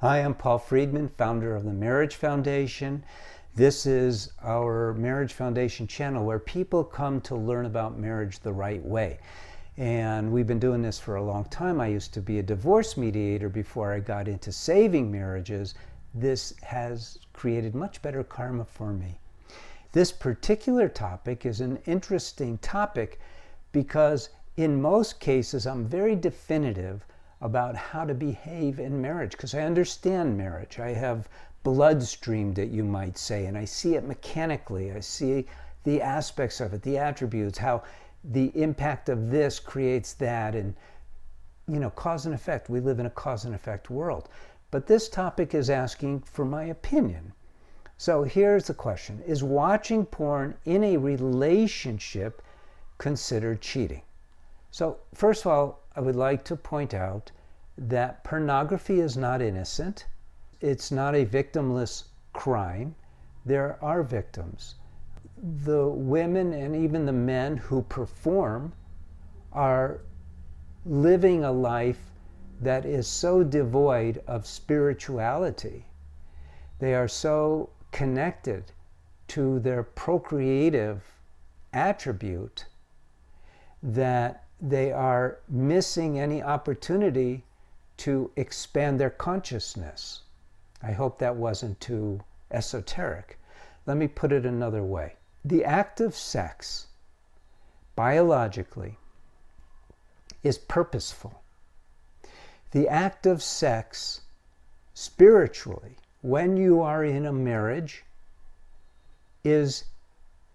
Hi, I'm Paul Friedman, founder of the Marriage Foundation. This is our Marriage Foundation channel where people come to learn about marriage the right way. And we've been doing this for a long time. I used to be a divorce mediator before I got into saving marriages. This has created much better karma for me. This particular topic is an interesting topic because in most cases I'm very definitive about how to behave in marriage because I understand marriage. I have bloodstream, that you might say, and I see it mechanically. I see the aspects of it, the attributes, how the impact of this creates that, and cause and effect. We live in a cause and effect world. But this topic is asking for my opinion. So here's the question: is watching porn in a relationship considered cheating? So first of all, I would like to point out that pornography is not innocent. It's not a victimless crime. There are victims. The women and even the men who perform are living a life that is so devoid of spirituality. They are so connected to their procreative attribute that they are missing any opportunity to expand their consciousness. I hope that wasn't too esoteric. Let me put it another way. The act of sex, biologically, is purposeful. The act of sex, spiritually, when you are in a marriage, is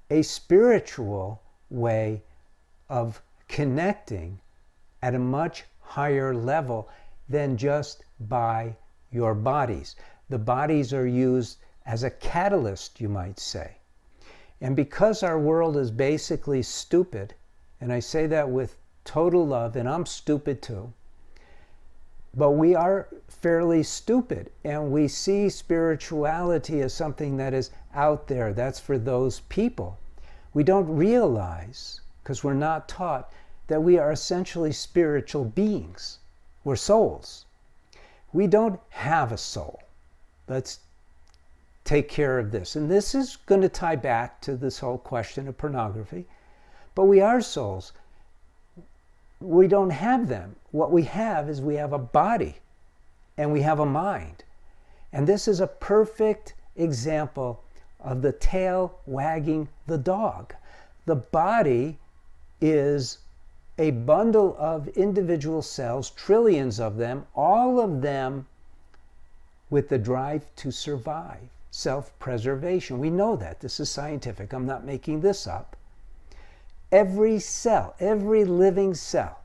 a spiritual way of connecting at a much higher level than just by your bodies. The bodies are used as a catalyst, you might say. And because our world is basically stupid, and I say that with total love, and I'm stupid too, but we are fairly stupid, and we see spirituality as something that is out there. That's for those people. We don't realize, because we're not taught, that we are essentially spiritual beings. We're souls. We don't have a soul. Let's take care of this. And this is going to tie back to this whole question of pornography. But we are souls. We don't have them. What we have is we have a body and we have a mind. And this is a perfect example of the tail wagging the dog. The body is a bundle of individual cells, trillions of them, all of them with the drive to survive, self-preservation. We know that. This is scientific. I'm not making this up. Every cell, every living cell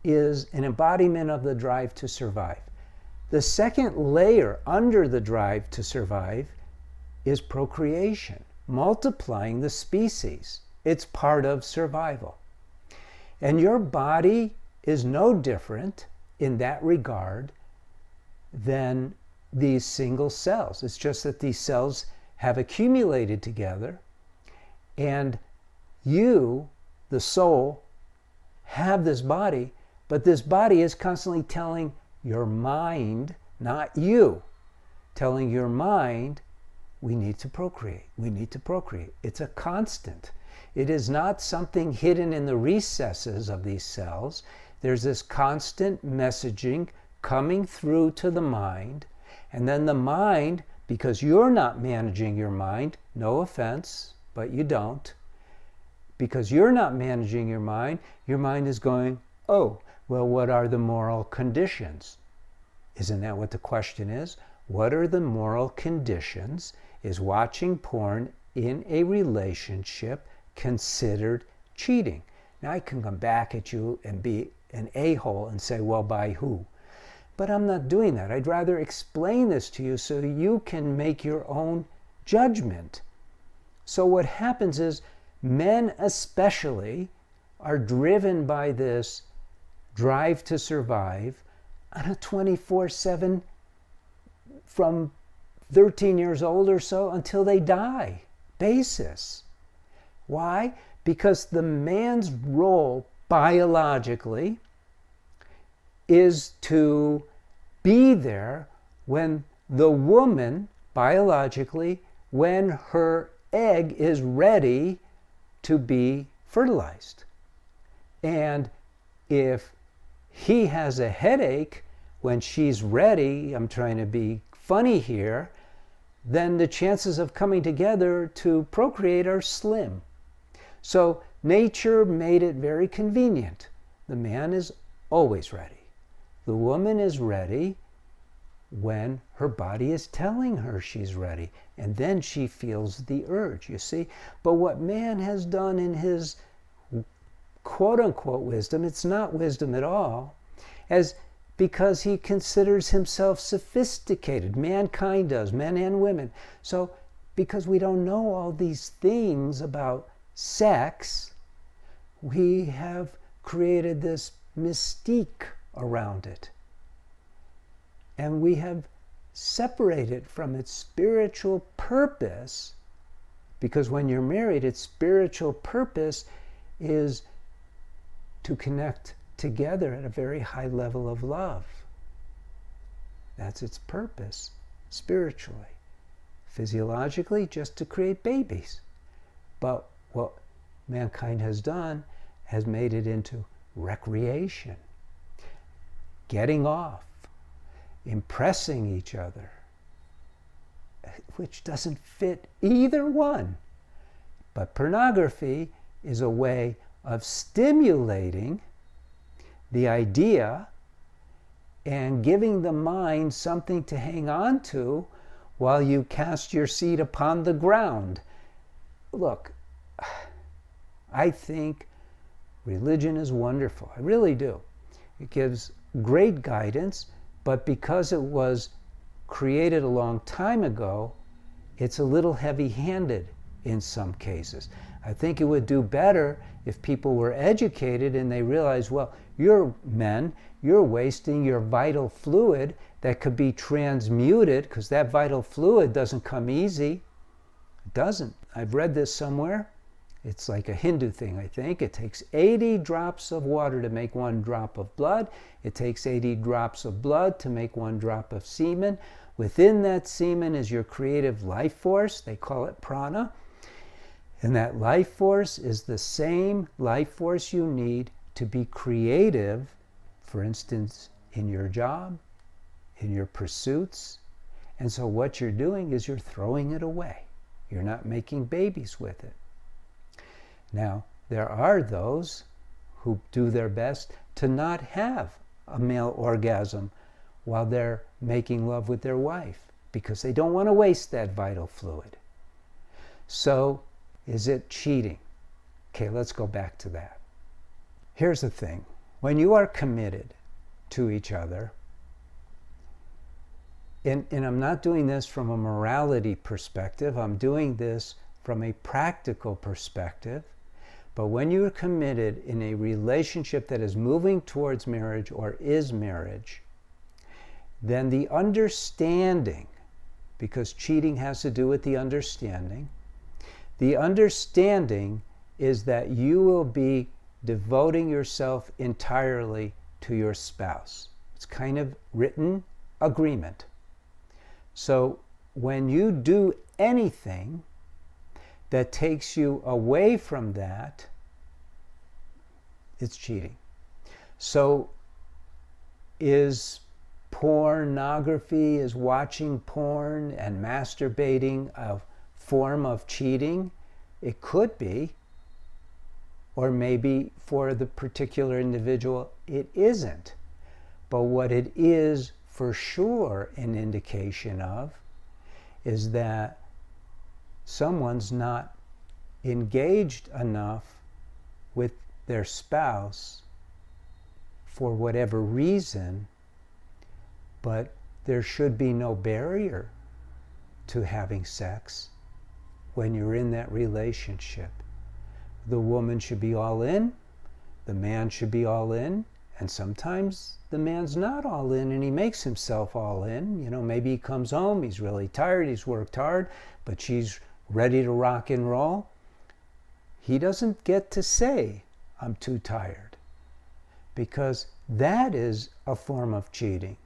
is an embodiment of the drive to survive. The second layer under the drive to survive is procreation, multiplying the species. It's part of survival. And your body is no different in that regard than these single cells. It's just that these cells have accumulated together, and you, the soul, have this body, but this body is constantly telling your mind, not you, telling your mind, we need to procreate, we need to procreate. It's a constant. It is not something hidden in the recesses of these cells. There's this constant messaging coming through to the mind, and then the mind, because you're not managing your mind, no offense, but you don't, because you're not managing your mind is going, oh, well, what are the moral conditions? Isn't that what the question is? What are the moral conditions? Is watching porn in a relationship considered cheating? Now I can come back at you and be an a-hole and say, well, by who? But I'm not doing that. I'd rather explain this to you so you can make your own judgment. So what happens is men especially are driven by this drive to survive on a 24/7 from 13 years old or so until they die basis. Why? Because the man's role biologically is to be there when the woman, biologically, when her egg is ready to be fertilized. And if he has a headache when she's ready, I'm trying to be funny here, then the chances of coming together to procreate are slim. So nature made it very convenient. The man is always ready. The woman is ready when her body is telling her she's ready. And then she feels the urge, you see. But what man has done in his quote-unquote wisdom, it's not wisdom at all, because he considers himself sophisticated. Mankind does, men and women. So because we don't know all these things about sex, we have created this mystique around it. And we have separated from its spiritual purpose, because when you're married, its spiritual purpose is to connect together at a very high level of love. That's its purpose, spiritually. Physiologically, just to create babies. But what mankind has done has made it into recreation, getting off, impressing each other, which doesn't fit either one. But pornography is a way of stimulating the idea and giving the mind something to hang on to while you cast your seed upon the ground. Look, I think religion is wonderful. I really do. It gives great guidance, but because it was created a long time ago, it's a little heavy-handed in some cases. I think it would do better if people were educated and they realized, well, you're men, you're wasting your vital fluid that could be transmuted, because that vital fluid doesn't come easy. It doesn't. I've read this somewhere. It's like a Hindu thing, I think. It takes 80 drops of water to make 1 drop of blood. It takes 80 drops of blood to make 1 drop of semen. Within that semen is your creative life force. They call it prana. And that life force is the same life force you need to be creative, for instance, in your job, in your pursuits. And so what you're doing is you're throwing it away. You're not making babies with it. Now, there are those who do their best to not have a male orgasm while they're making love with their wife, because they don't want to waste that vital fluid. So, is it cheating? Okay, let's go back to that. Here's the thing. When you are committed to each other, and I'm not doing this from a morality perspective, I'm doing this from a practical perspective, but when you're committed in a relationship that is moving towards marriage or is marriage, then the understanding, because cheating has to do with the understanding is that you will be devoting yourself entirely to your spouse. It's kind of written agreement. So when you do anything that takes you away from that, it's cheating. So is pornography, is watching porn and masturbating a form of cheating? It could be. Or maybe for the particular individual, it isn't. But what it is for sure an indication of is that someone's not engaged enough with their spouse for whatever reason, but there should be no barrier to having sex when you're in that relationship. The woman should be all in, the man should be all in, and sometimes the man's not all in and he makes himself all in. You know, maybe he comes home, he's really tired, he's worked hard, but she's ready to rock and roll. He doesn't get to say, I'm too tired, because that is a form of cheating.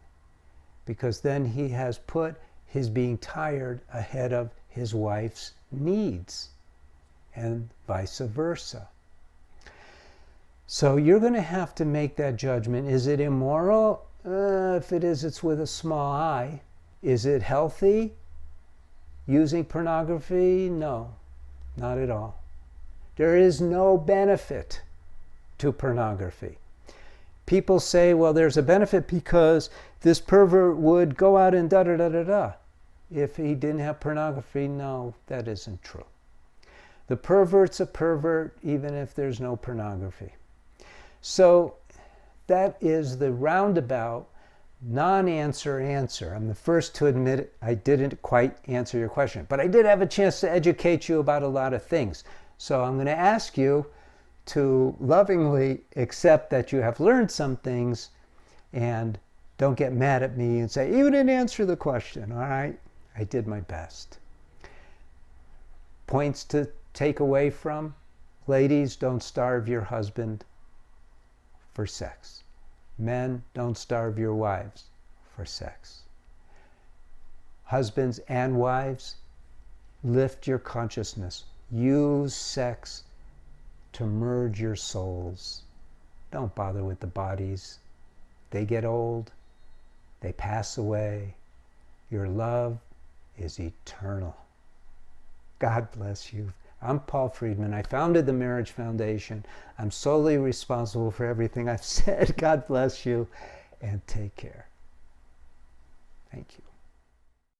because then he has put his being tired ahead of his wife's needs, and vice versa. So you're going to have to make that judgment. Is it immoral? If it is, it's with a small I. Is it healthy? Using pornography? No, not at all. There is no benefit to pornography. People say, well, there's a benefit because this pervert would go out and da-da-da-da-da if he didn't have pornography. No, that isn't true. The pervert's a pervert even if there's no pornography. So that is the roundabout non-answer answer. I'm the first to admit it, I didn't quite answer your question, but I did have a chance to educate you about a lot of things. So I'm going to ask you to lovingly accept that you have learned some things, and don't get mad at me and say, you didn't answer the question. All right, I did my best. Points to take away from: ladies, don't starve your husband for sex. Men, don't starve your wives for sex. Husbands and wives, lift your consciousness. Use sex to merge your souls. Don't bother with the bodies. They get old. They pass away. Your love is eternal. God bless you. I'm Paul Friedman. I founded the Marriage Foundation. I'm solely responsible for everything I've said. God bless you, and take care. Thank you.